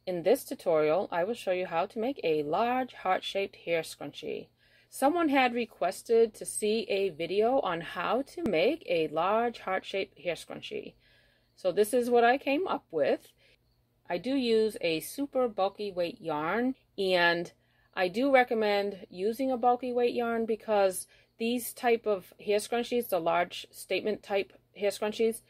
In this tutorial, I will show you how to make a large heart-shaped hair scrunchie. Someone had requested to see a video on how to make a large heart-shaped hair scrunchie. So this is what I came up with. I do use a super bulky weight yarn, and I do recommend using a bulky weight yarn because these type of hair scrunchies, the large statement type hair scrunchies,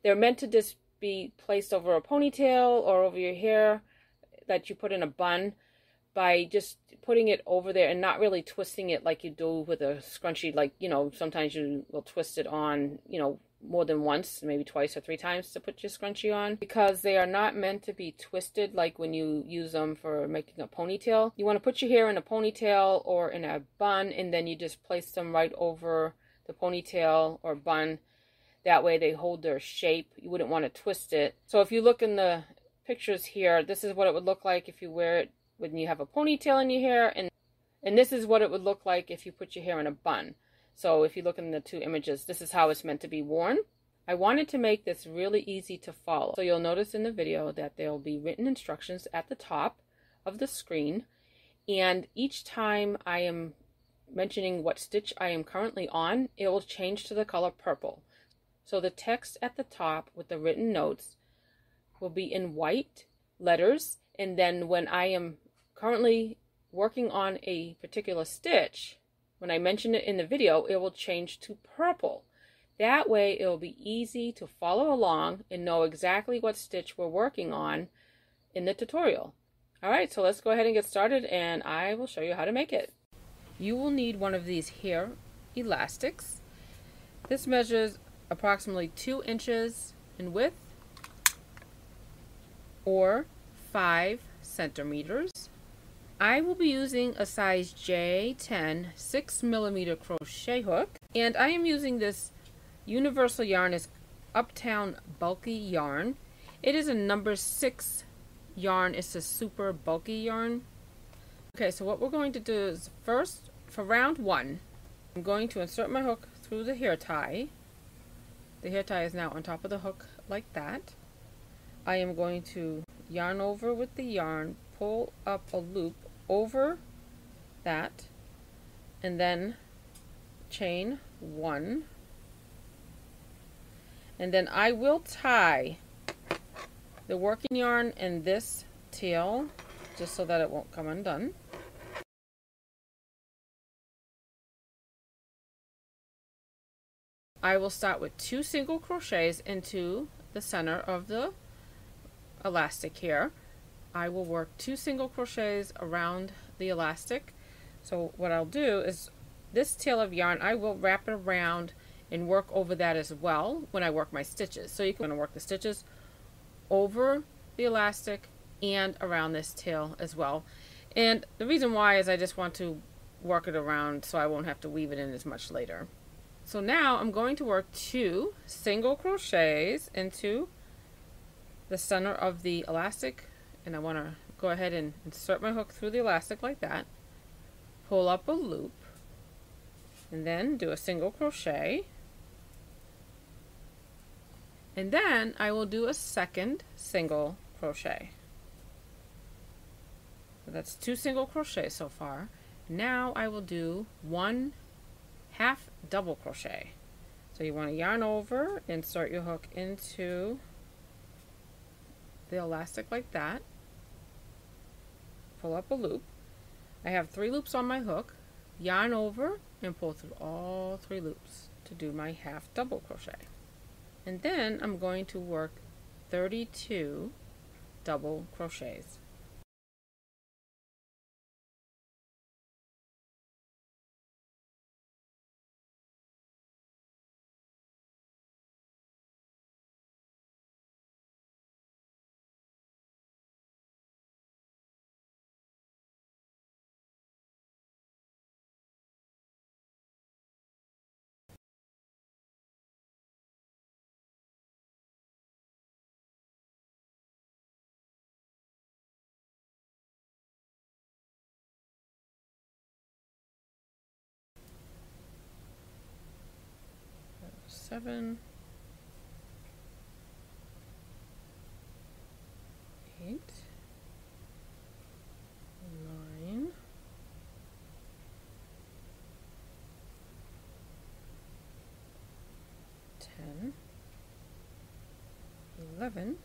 they're meant to just be placed over a ponytail or over your hair that you put in a bun by just putting it over there and not really twisting it like you do with a scrunchie. Like, you know, sometimes you will twist it on, you know, more than once, maybe twice or three times to put your scrunchie on, because they are not meant to be twisted like when you use them for making a ponytail. You want to put your hair in a ponytail or in a bun, and then you just place them right over the ponytail or bun. That way they hold their shape. You wouldn't want to twist it. So if you look in the pictures here, this is what it would look like if you wear it when you have a ponytail in your hair, and this is what it would look like if you put your hair in a bun. So if you look in the two images, this is how it's meant to be worn. I wanted to make this really easy to follow. So you'll notice in the video that there will be written instructions at the top of the screen, and each time I am mentioning what stitch I am currently on, it will change to the color purple. So the text at the top with the written notes will be in white letters, and then when I am currently working on a particular stitch, when I mention it in the video, it will change to purple. That way it will be easy to follow along and know exactly what stitch we're working on in the tutorial. Alright, so let's go ahead and get started, and I will show you how to make it. You will need one of these hair elastics. This measures approximately 2 inches in width or 5 centimeters. I will be using a size J10 6mm crochet hook, and I am using this universal yarn as Uptown Bulky yarn. It is a number 6 yarn. It's a super bulky yarn. Okay, so what we're going to do is first, for round 1, I'm going to insert my hook through the hair tie. The hair tie is now on top of the hook like that. I am going to yarn over with the yarn, pull up a loop over that, and then chain 1, and then I will tie the working yarn in this tail just so that it won't come undone. I will start with 2 single crochets into the center of the elastic here. I will work 2 single crochets around the elastic. So what I'll do is this tail of yarn, I will wrap it around and work over that as well when I work my stitches. So you can work the stitches over the elastic and around this tail as well. And the reason why is I just want to work it around so I won't have to weave it in as much later. So now I'm going to work 2 single crochets into the center of the elastic, and I want to go ahead and insert my hook through the elastic like that, pull up a loop, and then do a single crochet, and then I will do a second single crochet. So that's 2 single crochets so far. Now I will do 1 half double crochet. So you want to yarn over, insert your hook into the elastic like that, pull up a loop. I have 3 loops on my hook, yarn over and pull through all 3 loops to do my half double crochet. And then I'm going to work 32 double crochets. Seven, 8, 11,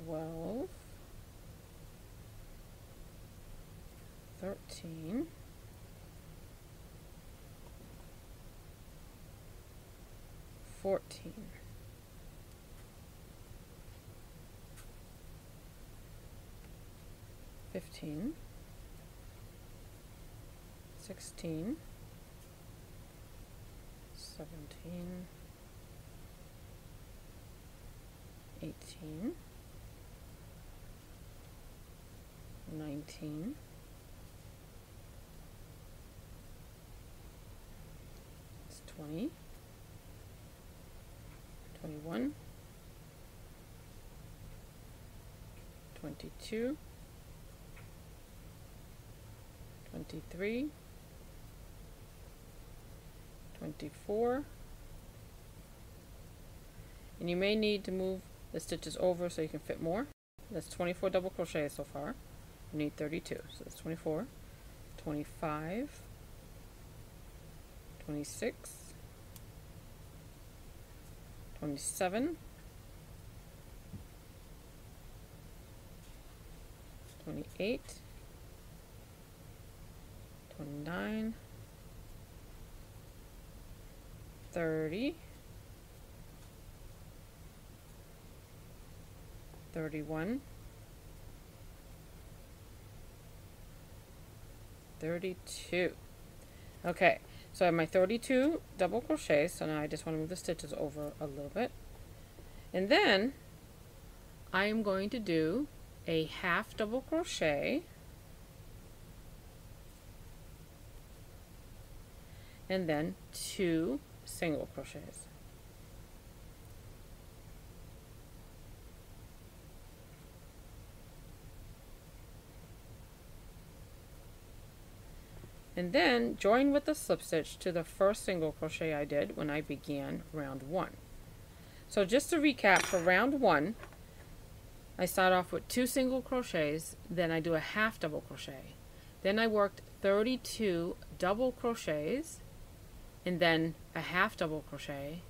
12, 13, 14, 15, 16, 17, 18, 19, 20, 21, 22, 23, 24, and you may need to move the stitches over so you can fit more. That's 24 double crochets so far. You need 32, so that's 24, 25, 26, 27, 28, 29, 30, 31, 32. Okay, so I have my 32 double crochets, so now I just want to move the stitches over a little bit. And then I am going to do a half double crochet and then 2 single crochets. And then join with the slip stitch to the first single crochet I did when I began round 1. So just to recap, for round 1 I start off with 2 single crochets, then I do a half double crochet, then I worked 32 double crochets, and then a half double crochet,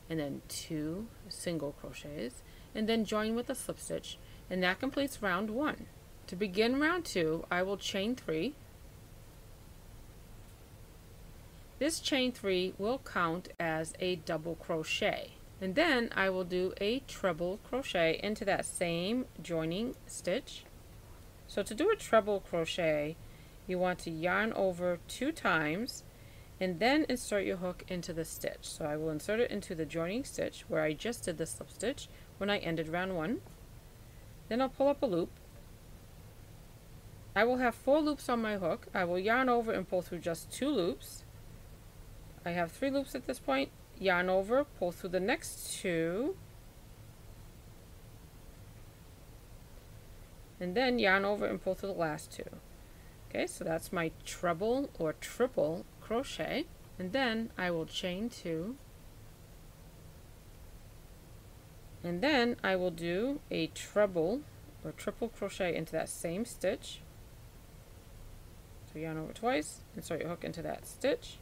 and then 2 single crochets, and then join with a slip stitch, and that completes round 1. To begin round 2, I will chain 3. This chain 3 will count as a double crochet, and then I will do a treble crochet into that same joining stitch. So to do a treble crochet, you want to yarn over 2 times and then insert your hook into the stitch. So I will insert it into the joining stitch where I just did the slip stitch when I ended round 1. Then I'll pull up a loop. I will have 4 loops on my hook. I will yarn over and pull through just 2 loops. I have 3 loops at this point. Yarn over, pull through the next 2, and then yarn over and pull through the last 2. Okay, so that's my treble or triple crochet, and then I will chain 2, and then I will do a treble or triple crochet into that same stitch. So yarn over twice, insert your hook into that stitch,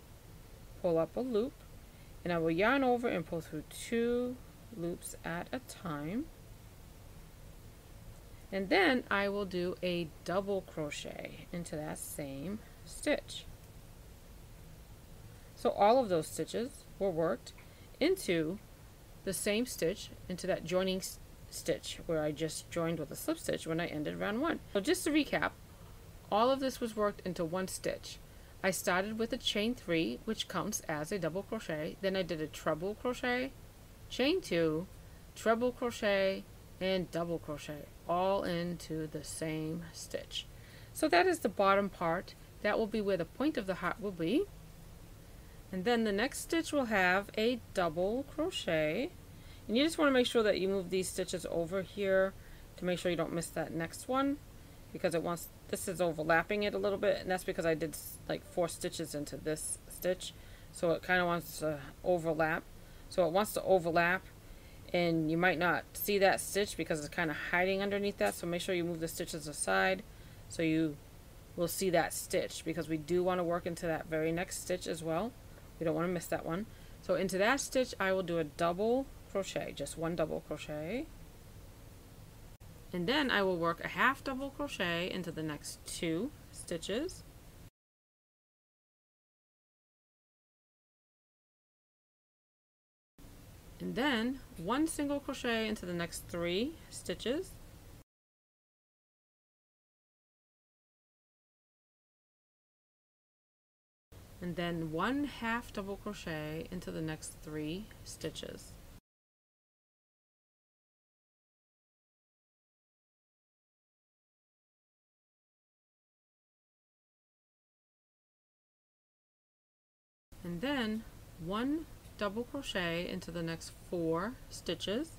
pull up a loop, and I will yarn over and pull through 2 loops at a time, and then I will do a double crochet into that same stitch. So all of those stitches were worked into the same stitch, into that joining stitch where I just joined with a slip stitch when I ended round 1. So just to recap, all of this was worked into one stitch. I started with a chain 3, which counts as a double crochet, then I did a treble crochet, chain 2, treble crochet, and double crochet, all into the same stitch. So that is the bottom part. That will be where the point of the heart will be. And then the next stitch will have a double crochet, and you just want to make sure that you move these stitches over here to make sure you don't miss that next one, because it wants, this is overlapping it a little bit, and that's because I did like 4 stitches into this stitch, so it kind of wants to overlap. So it wants to overlap, and you might not see that stitch because it's kind of hiding underneath that, so make sure you move the stitches aside so you will see that stitch, because we do want to work into that very next stitch as well. We don't want to miss that one. So into that stitch I will do a double crochet, just one double crochet, and then I will work a half double crochet into the next 2 stitches, and then 1 single crochet into the next 3 stitches, and then 1 half double crochet into the next 3 stitches. And then 1 double crochet into the next 4 stitches,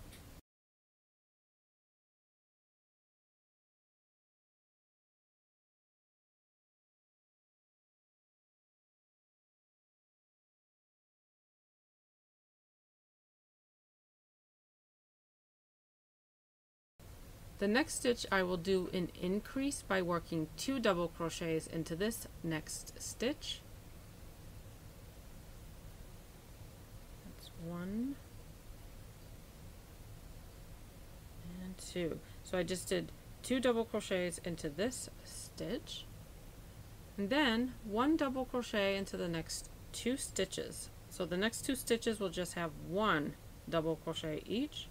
the next stitch I will do an increase by working 2 double crochets into this next stitch. That's 1 and 2. So I just did 2 double crochets into this stitch, and then 1 double crochet into the next 2 stitches. So the next 2 stitches will just have 1 double crochet each.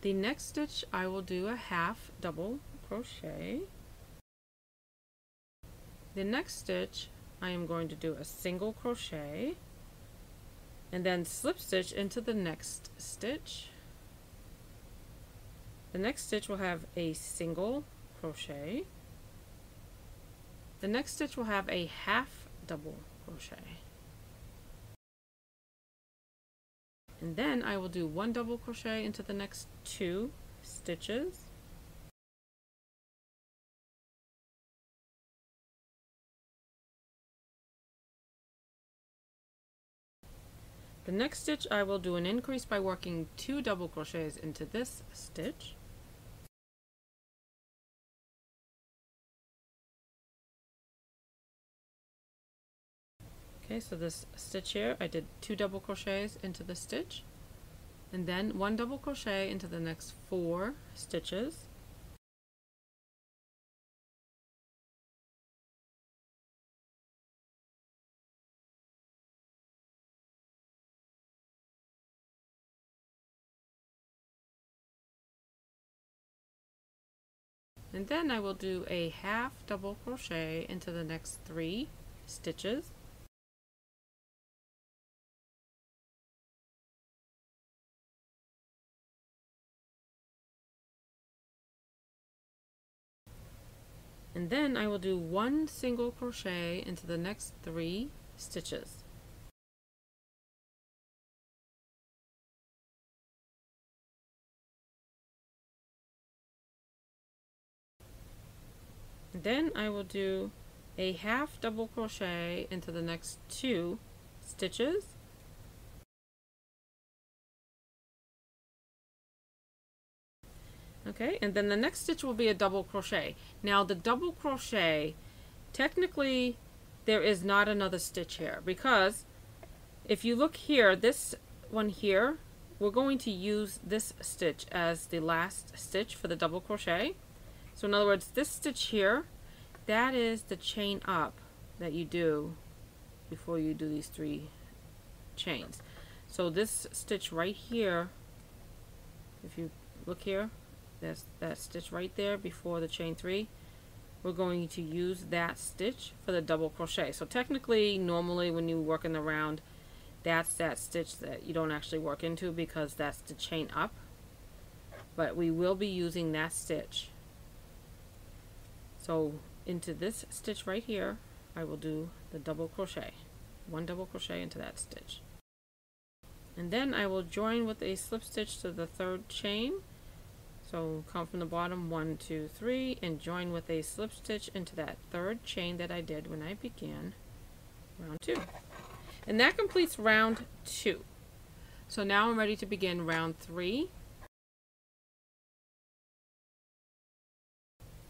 The next stitch I will do a half double crochet. The next stitch I am going to do a single crochet and then slip stitch into the next stitch. The next stitch will have a single crochet. The next stitch will have a half double crochet. And then I will do 1 double crochet into the next 2 stitches. The next stitch I will do an increase by working 2 double crochets into this stitch. Okay, so this stitch here, I did 2 double crochets into the stitch, and then 1 double crochet into the next 4 stitches. And then I will do a half double crochet into the next 3 stitches. And then I will do 1 single crochet into the next 3 stitches. And then I will do a half double crochet into the next 2 stitches. Okay, and then the next stitch will be a double crochet. Now the double crochet, technically there is not another stitch here, because if you look here, this one here, we're going to use this stitch as the last stitch for the double crochet. So in other words, this stitch here, that is the chain up that you do before you do these 3 chains. So this stitch right here, if you look here, that's that stitch right there before the chain 3. We're going to use that stitch for the double crochet. So technically, normally when you work in the round, that's that stitch that you don't actually work into, because that's the chain up. But we will be using that stitch. So into this stitch right here, I will do the double crochet. 1 double crochet into that stitch. And then I will join with a slip stitch to the 3rd chain. So come from the bottom, 1, 2, 3, and join with a slip stitch into that 3rd chain that I did when I began round 2. And that completes round 2. So now I'm ready to begin round 3.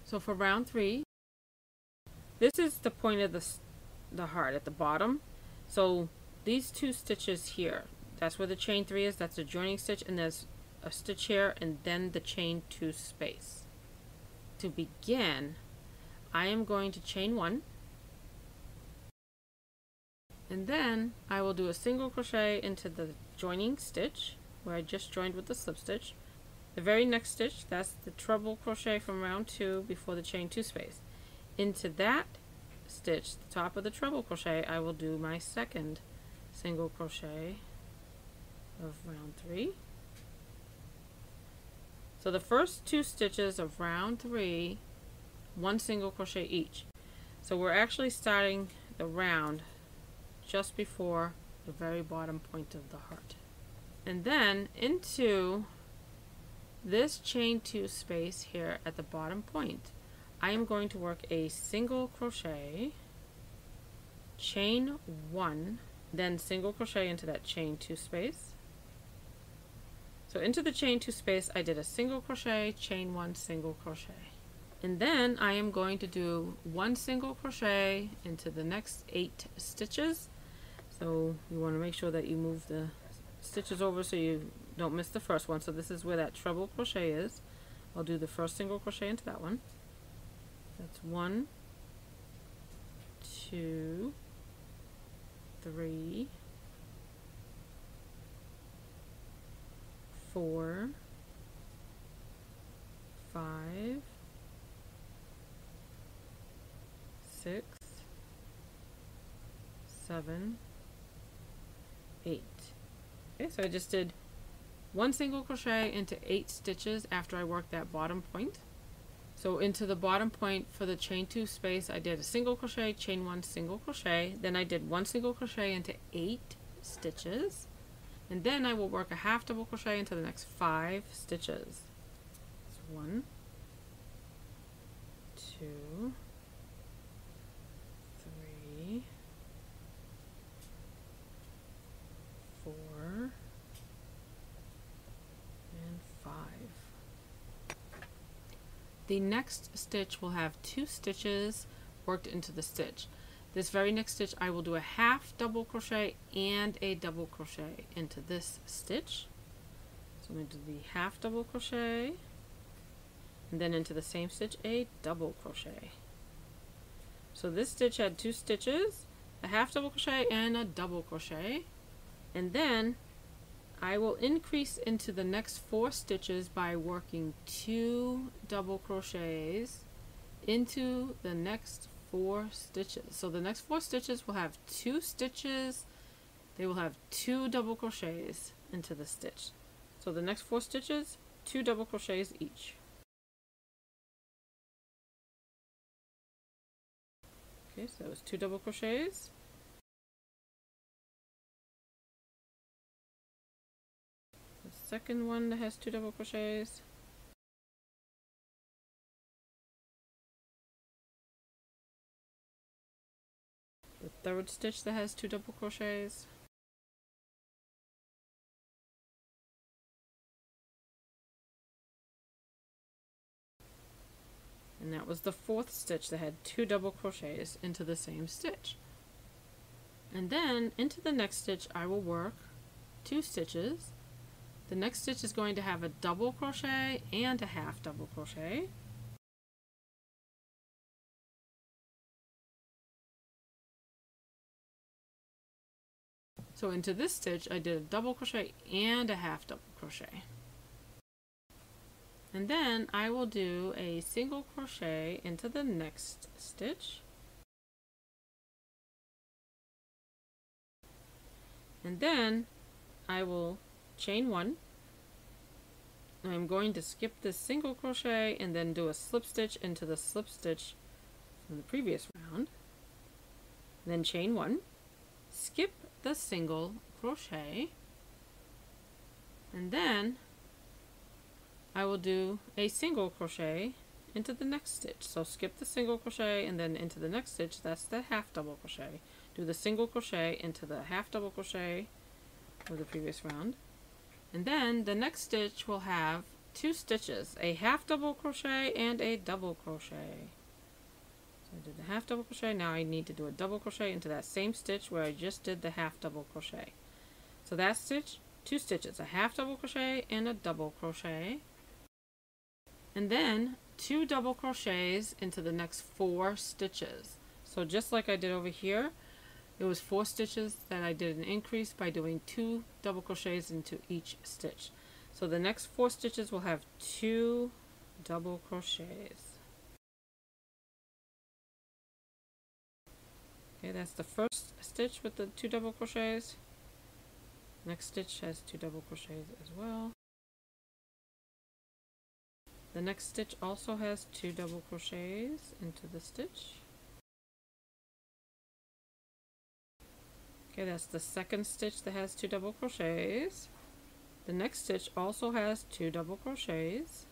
So for round 3, this is the point of the heart at the bottom. So these two stitches here, that's where the chain 3 is, that's the joining stitch, and there's a stitch here and then the chain 2 space. To begin, I am going to chain 1, and then I will do a single crochet into the joining stitch where I just joined with the slip stitch. The very next stitch, that's the treble crochet from round 2 before the chain 2 space. Into that stitch, the top of the treble crochet, I will do my second single crochet of round 3. So the first 2 stitches of round 3, 1 single crochet each. So we're actually starting the round just before the very bottom point of the heart. And then into this chain 2 space here at the bottom point, I am going to work a single crochet, chain 1, then single crochet into that chain 2 space. So into the chain 2 space I did a single crochet, chain 1, single crochet. And then I am going to do 1 single crochet into the next 8 stitches. So you want to make sure that you move the stitches over so you don't miss the first one. So this is where that treble crochet is. I'll do the first single crochet into that one. That's 1, 2, 3, 4, 5, 6, 7, 8. Okay, so I just did 1 single crochet into 8 stitches after I worked that bottom point. So into the bottom point for the chain 2 space I did a single crochet, chain 1, single crochet, then I did 1 single crochet into 8 stitches, and then I will work a half double crochet into the next 5 stitches. So 1, 2, 3, 4, and 5. The next stitch will have 2 stitches worked into the stitch. This very next stitch I will do a half double crochet and a double crochet into this stitch. So I'm going to do the half double crochet and then into the same stitch a double crochet. So this stitch had 2 stitches, a half double crochet and a double crochet, and then I will increase into the next 4 stitches by working 2 double crochets into the next 4 stitches. So the next 4 stitches will have 2 stitches, they will have 2 double crochets into the stitch. So the next 4 stitches, 2 double crochets each. Okay, so that was 2 double crochets. The second one that has 2 double crochets. The third stitch that has 2 double crochets. And that was the 4th stitch that had 2 double crochets into the same stitch. And then into the next stitch I will work 2 stitches. The next stitch is going to have a double crochet and a half double crochet. So into this stitch I did a double crochet and a half double crochet. And then I will do a single crochet into the next stitch. And then I will chain 1. I'm going to skip this single crochet and then do a slip stitch into the slip stitch from the previous round. Then chain 1, skip the single crochet, and then I will do a single crochet into the next stitch. So skip the single crochet and then into the next stitch, that's the half double crochet. Do the single crochet into the half double crochet of the previous round. And then the next stitch will have 2 stitches, a half double crochet and a double crochet. So I did the half double crochet. Now I need to do a double crochet into that same stitch where I just did the half double crochet. So that stitch, 2 stitches, a half double crochet and a double crochet, and then 2 double crochets into the next 4 stitches. So just like I did over here, it was 4 stitches that I did an increase by doing 2 double crochets into each stitch. So the next 4 stitches will have 2 double crochets. Okay, that's the first stitch with the 2 double crochets. Next stitch has 2 double crochets as well. The next stitch also has 2 double crochets into the stitch. Okay, that's the second stitch that has 2 double crochets. The next stitch also has 2 double crochets.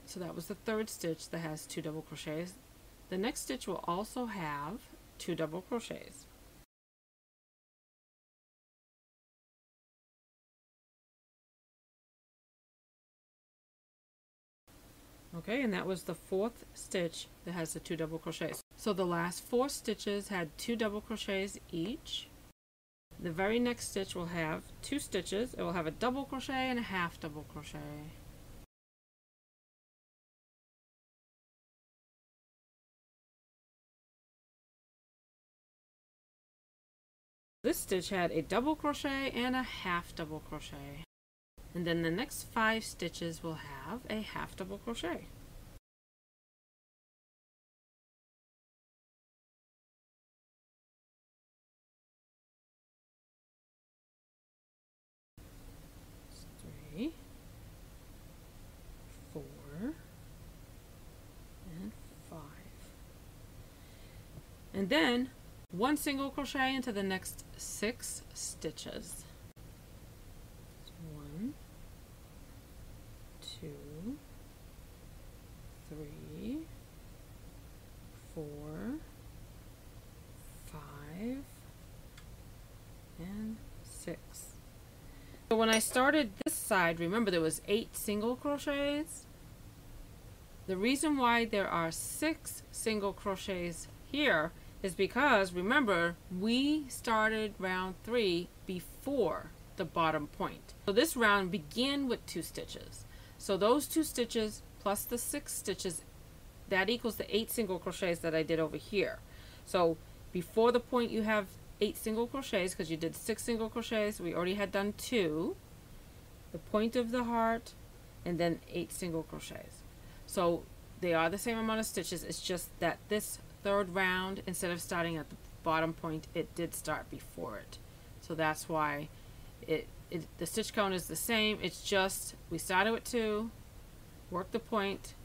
So that was the third stitch that has 2 double crochets. The next stitch will also have 2 double crochets. Okay, and that was the fourth stitch that has the 2 double crochets. So the last 4 stitches had 2 double crochets each. The very next stitch will have 2 stitches. It will have a double crochet and a half double crochet. This stitch had a double crochet and a half double crochet. And then the next 5 stitches will have a half double crochet. That's 3, 4, and 5. And then 1 single crochet into the next 6 stitches. 1, 2, 3, 4, 5, and 6. So when I started this side, remember there was 8 single crochets. The reason why there are 6 single crochets here is because, remember, we started round 3 before the bottom point. So this round began with 2 stitches. So those 2 stitches plus the 6 stitches, that equals the 8 single crochets that I did over here. So before the point you have 8 single crochets because you did 6 single crochets. We already had done 2. The point of the heart and then 8 single crochets. So they are the same amount of stitches. It's just that this third round, instead of starting at the bottom point, it did start before it. So that's why the stitch count is the same. It's just we started with 2, worked the point,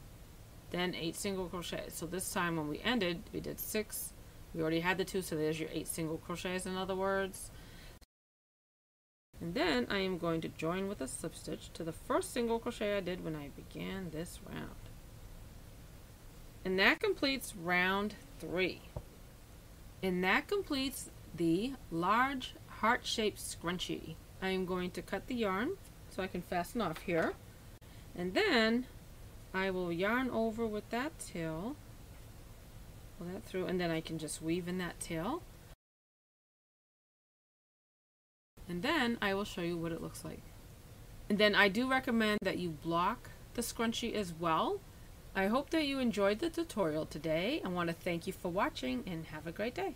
then 8 single crochets. So this time when we ended, we did 6. We already had the 2, so there's your 8 single crochets, in other words. And then I am going to join with a slip stitch to the first single crochet I did when I began this round. And that completes round 3. And that completes the large heart-shaped scrunchie. I am going to cut the yarn so I can fasten off here. And then I will yarn over with that tail, pull that through, and then I can just weave in that tail. And then I will show you what it looks like. And then I do recommend that you block the scrunchie as well. I hope that you enjoyed the tutorial today. I want to thank you for watching and have a great day.